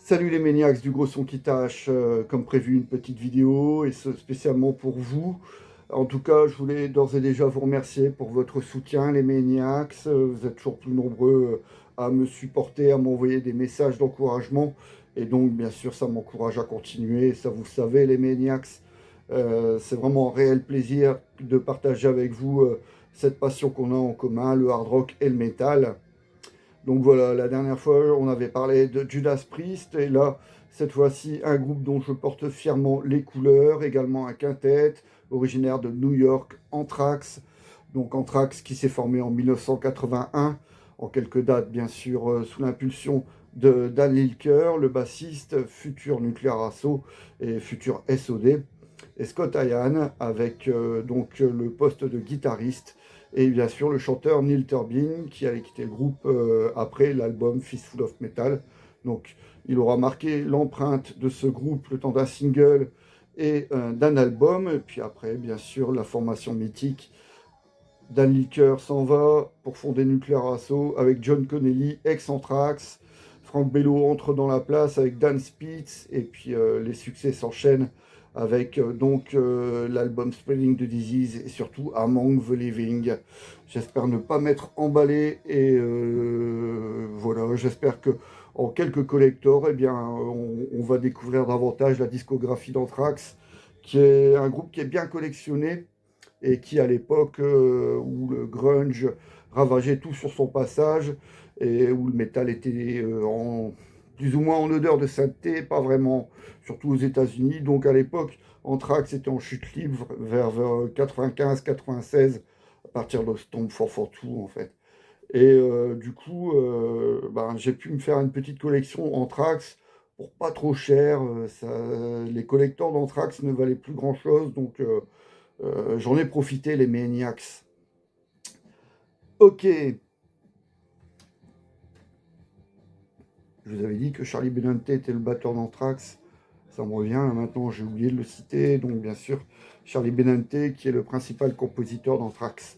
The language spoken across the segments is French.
Salut les maniacs du gros son qui tâche, comme prévu une petite vidéo et ce spécialement pour vous. En tout cas, je voulais d'ores et déjà vous remercier pour votre soutien les maniacs. Vous êtes toujours plus nombreux à me supporter, à m'envoyer des messages d'encouragement et donc bien sûr ça m'encourage à continuer. Ça vous savez les maniacs, c'est vraiment un réel plaisir de partager avec vous cette passion qu'on a en commun, le hard rock et le métal. Donc voilà, la dernière fois, on avait parlé de Judas Priest, et là, cette fois-ci, un groupe dont je porte fièrement les couleurs, également un quintet, originaire de New York, Anthrax. Donc Anthrax qui s'est formé en 1981, en quelques dates bien sûr, sous l'impulsion de Dan Lilker, le bassiste, futur Nuclear Assault et futur SOD, et Scott Ian avec le poste de guitariste et bien sûr le chanteur Neil Turbin qui allait quitter le groupe après l'album Fistful of Metal. Donc il aura marqué l'empreinte de ce groupe le temps d'un single et d'un album. Et puis après, bien sûr, la formation mythique. Dan Licker s'en va pour fonder Nuclear Assault avec John Connelly, ex-Anthrax. Frank Bello entre dans la place avec Dan Spitz. Et puis les succès s'enchaînent avec l'album Spreading the Disease et surtout Among the Living. J'espère ne pas m'être emballé et voilà, j'espère que en quelques collectors, eh bien, on va découvrir davantage la discographie d'Anthrax, qui est un groupe qui est bien collectionné et qui, à l'époque où le grunge ravageait tout sur son passage et où le métal était plus ou moins en odeur de sainteté, pas vraiment, surtout aux États-Unis. Donc à l'époque, Anthrax était en chute libre vers 95-96, à partir de Stomp 442 en fait. Et j'ai pu me faire une petite collection Anthrax pour pas trop cher. Les collecteurs d'Anthrax ne valaient plus grand-chose, donc j'en ai profité, les maniacs. Ok, je vous avais dit que Charlie Benante était le batteur d'Anthrax. Ça me revient, là, maintenant j'ai oublié de le citer. Donc bien sûr, Charlie Benante qui est le principal compositeur d'Anthrax.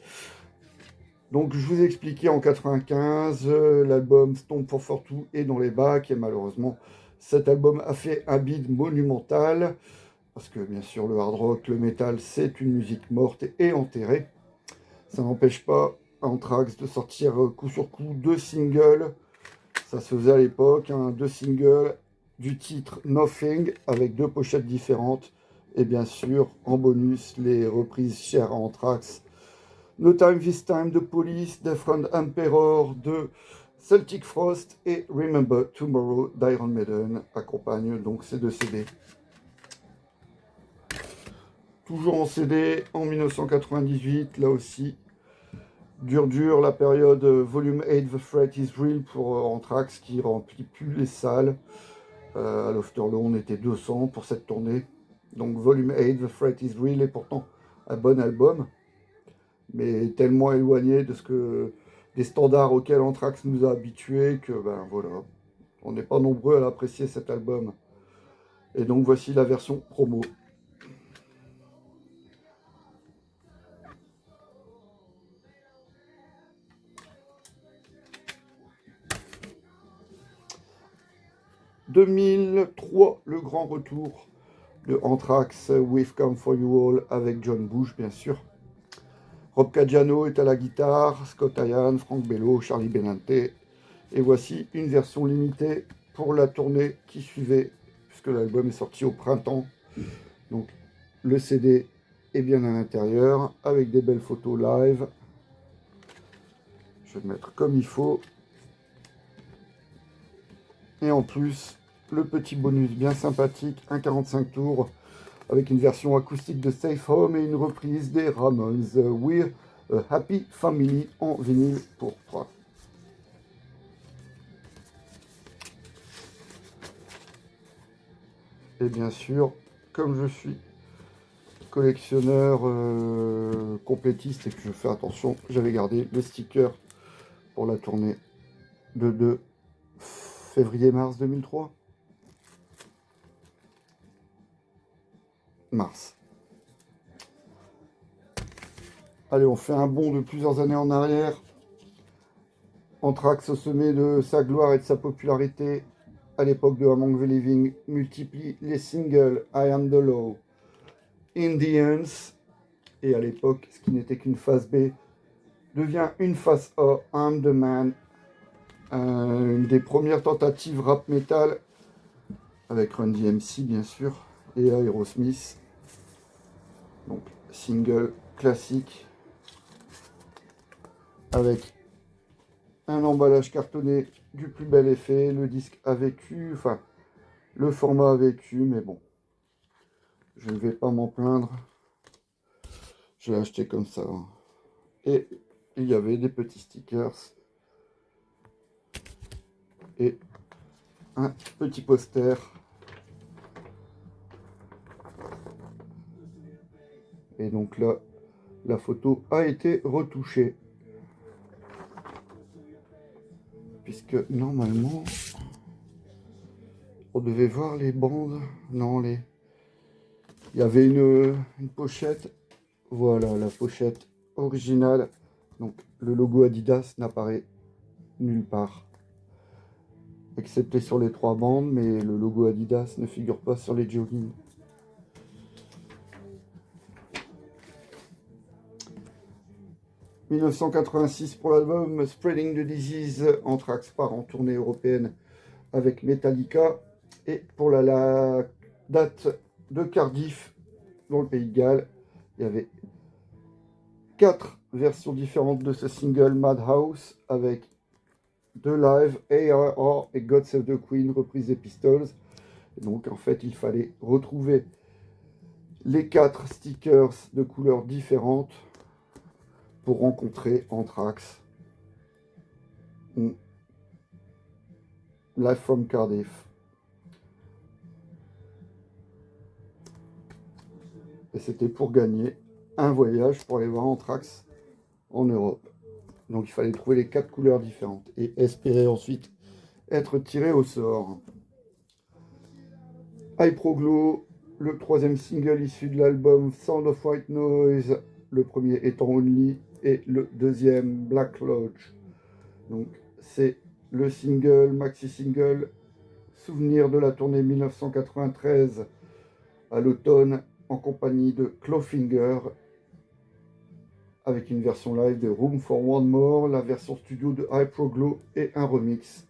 Donc je vous ai expliqué en 95, l'album Stomp 442 est dans les bacs et malheureusement cet album a fait un bide monumental parce que bien sûr le hard rock, le metal c'est une musique morte et enterrée. Ça n'empêche pas Anthrax de sortir coup sur coup deux singles. Ça se faisait à l'époque, hein, deux singles du titre Nothing avec deux pochettes différentes. Et bien sûr, en bonus, les reprises chères à Anthrax. No Time This Time de Police, Death Round Emperor de Celtic Frost et Remember Tomorrow d'Iron Maiden accompagnent donc ces deux CD. Toujours en CD en 1998, là aussi dur, la période Volume 8, The Threat is Real pour Anthrax qui remplit plus les salles. À l'Ofterlow, on était 200 pour cette tournée. Donc Volume 8, The Threat is Real est pourtant un bon album, mais tellement éloigné des standards auxquels Anthrax nous a habitués que ben voilà, on n'est pas nombreux à l'apprécier cet album. Et donc voici la version promo. 2003, le grand retour de Anthrax, We've Come For You All, avec John Bush, bien sûr. Rob Caggiano est à la guitare, Scott Ian, Frank Bello, Charlie Benante. Et voici une version limitée pour la tournée qui suivait, puisque l'album est sorti au printemps. Donc le CD est bien à l'intérieur, avec des belles photos live. Je vais le mettre comme il faut. Et en plus, le petit bonus bien sympathique, un 45 tours, avec une version acoustique de Safe Home et une reprise des Ramones, We're a Happy Family en vinyle pourpre. Et bien sûr, comme je suis collectionneur complétiste et que je fais attention, j'avais gardé le sticker pour la tournée de février-mars 2003. Mars. Allez, on fait un bond de plusieurs années en arrière. Anthrax au sommet de sa gloire et de sa popularité à l'époque de Among the Living, multiplie les singles I Am the Law, Indians, et à l'époque, ce qui n'était qu'une phase B, devient une phase A, I'm the Man, une des premières tentatives rap metal, avec Run DMC bien sûr, et Aerosmith. Donc single classique, avec un emballage cartonné du plus bel effet, le disque a vécu, enfin le format a vécu, mais bon, je ne vais pas m'en plaindre, je l'ai acheté comme ça. Et il y avait des petits stickers et un petit poster. Et donc là, la photo a été retouchée. Puisque normalement, on devait voir les bandes. Non, il y avait une pochette. Voilà, la pochette originale. Donc le logo Adidas n'apparaît nulle part. Excepté sur les 3 bandes, mais le logo Adidas ne figure pas sur les jogging. « 1986 pour l'album Spreading the Disease, Anthrax part en tournée européenne avec Metallica. Et pour la date de Cardiff, dans le Pays de Galles, il y avait 4 versions différentes de ce single Madhouse, avec deux live, ARR et God Save the Queen, reprise des Pistols. Et donc en fait, il fallait retrouver les 4 stickers de couleurs différentes pour rencontrer Anthrax. Live from Cardiff. Et c'était pour gagner un voyage pour aller voir Anthrax en Europe. Donc il fallait trouver les 4 couleurs différentes et espérer ensuite être tiré au sort. Hyproglow, le 3e single issu de l'album Sound of White Noise, le premier étant Only et le 2e Black Lodge. Donc c'est le single, maxi single, souvenir de la tournée 1993 à l'automne en compagnie de Clawfinger, avec une version live de Room for One More, la version studio de Hyproglow et un remix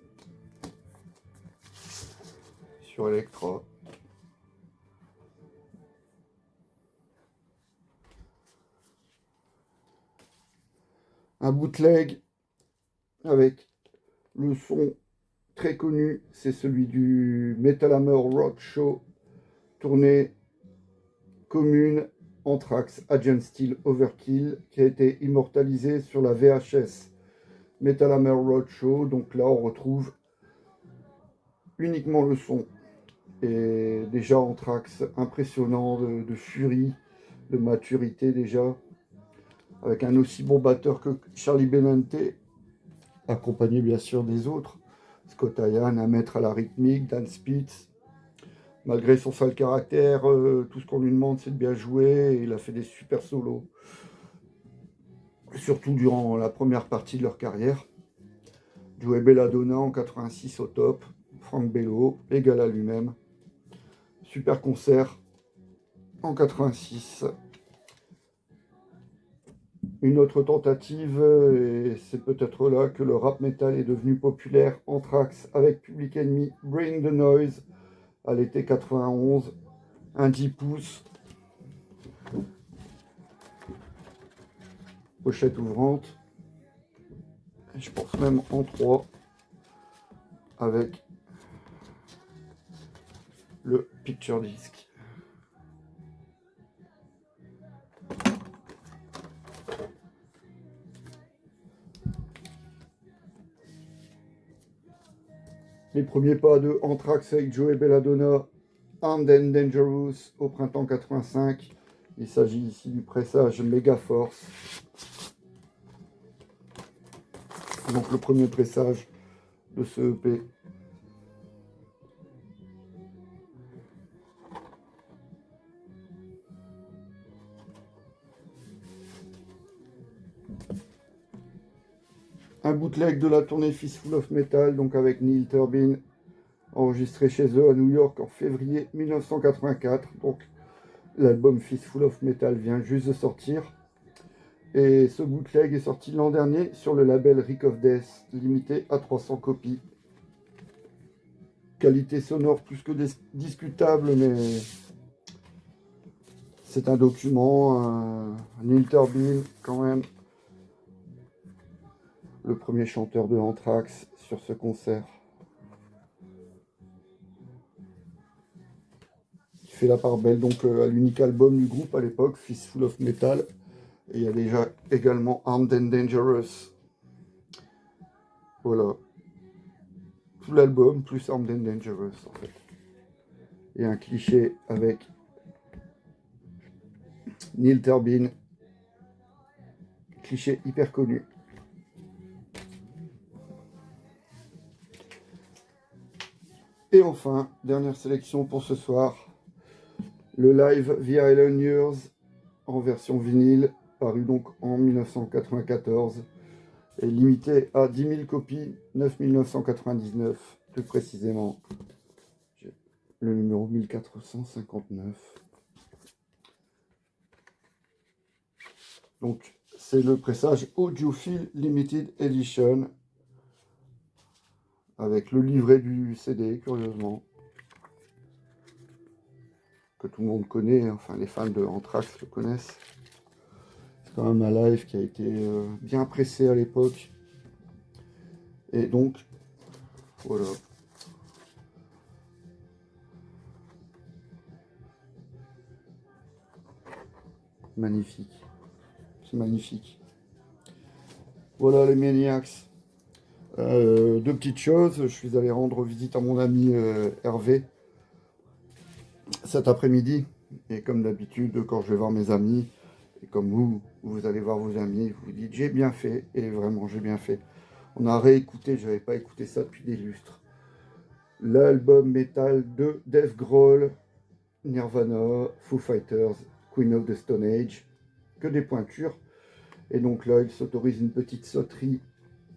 sur Electra. Un bootleg avec le son très connu, c'est celui du Metal Hammer Roadshow, tournée commune Anthrax, Agent Steel Overkill, qui a été immortalisé sur la VHS Metal Hammer Roadshow. Donc là, on retrouve uniquement le son. Et déjà Anthrax, impressionnant de furie, de maturité déjà, avec un aussi bon batteur que Charlie Benante, accompagné bien sûr des autres. Scott Ian, un maître à la rythmique, Dan Spitz. Malgré son sale caractère, tout ce qu'on lui demande c'est de bien jouer, et il a fait des super solos. Surtout durant la première partie de leur carrière. Joey Belladonna en 86 au top, Frank Bello, égal à lui-même. Super concert en 86. Une autre tentative, et c'est peut-être là que le rap metal est devenu populaire, Anthrax avec Public Enemy, Bring the Noise, à l'été 91, un 10 pouces, pochette ouvrante, je pense même en 3, avec le picture disc. Les premiers pas de Anthrax avec Joey Belladonna, Armed and Dangerous au printemps 85. Il s'agit ici du pressage Megaforce. Donc le premier pressage de ce EP. Un bootleg de la tournée Fistful of Metal, donc avec Neil Turbin enregistré chez eux à New York en février 1984. Donc l'album Fistful of Metal vient juste de sortir. Et ce bootleg est sorti l'an dernier sur le label Rick of Death, limité à 300 copies. Qualité sonore plus que discutable, mais c'est un document. Neil Turbin, quand même, le premier chanteur de Anthrax sur ce concert. Qui fait la part belle donc à l'unique album du groupe à l'époque, Fistful of Metal. Et il y a déjà également Armed and Dangerous. Voilà. Tout l'album plus Armed and Dangerous en fait. Et un cliché avec Neil Turbin. Cliché hyper connu. Et enfin, dernière sélection pour ce soir. Le live The Island Years en version vinyle, paru donc en 1994. Et limité à 10 000 copies, 9 999 plus précisément. Le numéro 1459. Donc c'est le pressage Audiophile Limited Edition avec le livret du CD, curieusement, que tout le monde connaît, enfin les fans de Anthrax le connaissent. C'est quand même un live qui a été bien pressé à l'époque. Et donc, voilà. Magnifique. C'est magnifique. Voilà les Maniacs. Deux petites choses. Je suis allé rendre visite à mon ami Hervé cet après-midi. Et comme d'habitude, quand je vais voir mes amis, et comme vous allez voir vos amis, vous vous dites j'ai bien fait. Et vraiment, j'ai bien fait. On a réécouté, je n'avais pas écouté ça depuis des lustres. L'album métal de Dave Grohl, Nirvana, Foo Fighters, Queen of the Stone Age, que des pointures. Et donc là, il s'autorise une petite sauterie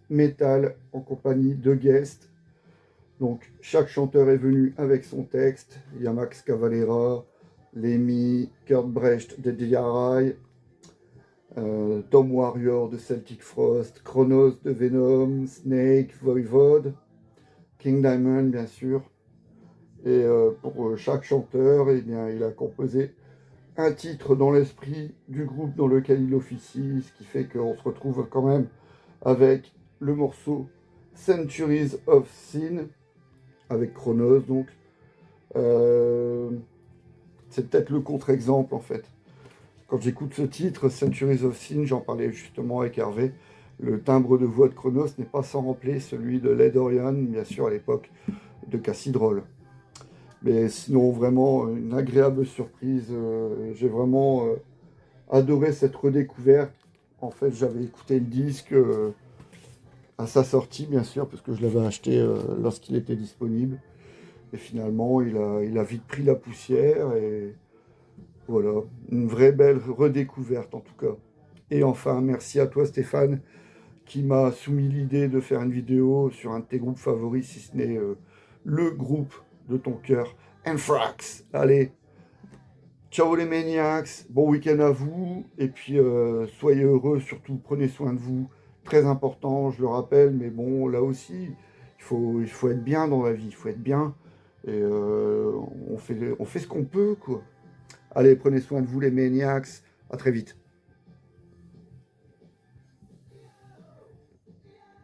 métal en compagnie de guests. Donc chaque chanteur est venu avec son texte. Il y a Max Cavalera, Lemmy, Kurt Brecht de DRI, Tom Warrior de Celtic Frost, Kronos de Venom, Snake, Voivod, King Diamond bien sûr. Et pour chaque chanteur, eh bien, il a composé un titre dans l'esprit du groupe dans lequel il officie, ce qui fait qu'on se retrouve quand même avec le morceau Centuries of Sin, avec Kronos donc. C'est peut-être le contre-exemple en fait. Quand j'écoute ce titre, Centuries of Sin, j'en parlais justement avec Hervé, le timbre de voix de Kronos n'est pas sans rappeler celui de Led Orion, bien sûr à l'époque de Cassid Roll. Mais sinon, vraiment, une agréable surprise. J'ai vraiment adoré cette redécouverte. En fait, j'avais écouté le disque à sa sortie, bien sûr, parce que je l'avais acheté lorsqu'il était disponible. Et finalement, il a vite pris la poussière. Et voilà, une vraie belle redécouverte en tout cas. Et enfin, merci à toi Stéphane, qui m'a soumis l'idée de faire une vidéo sur un de tes groupes favoris, si ce n'est le groupe de ton cœur, Anthrax. Allez, ciao les Maniacs, bon week-end à vous, et puis soyez heureux, surtout prenez soin de vous, très important, je le rappelle, mais bon, là aussi, il faut être bien dans la vie, il faut être bien, et on fait ce qu'on peut, quoi. Allez, prenez soin de vous les Maniacs, à très vite.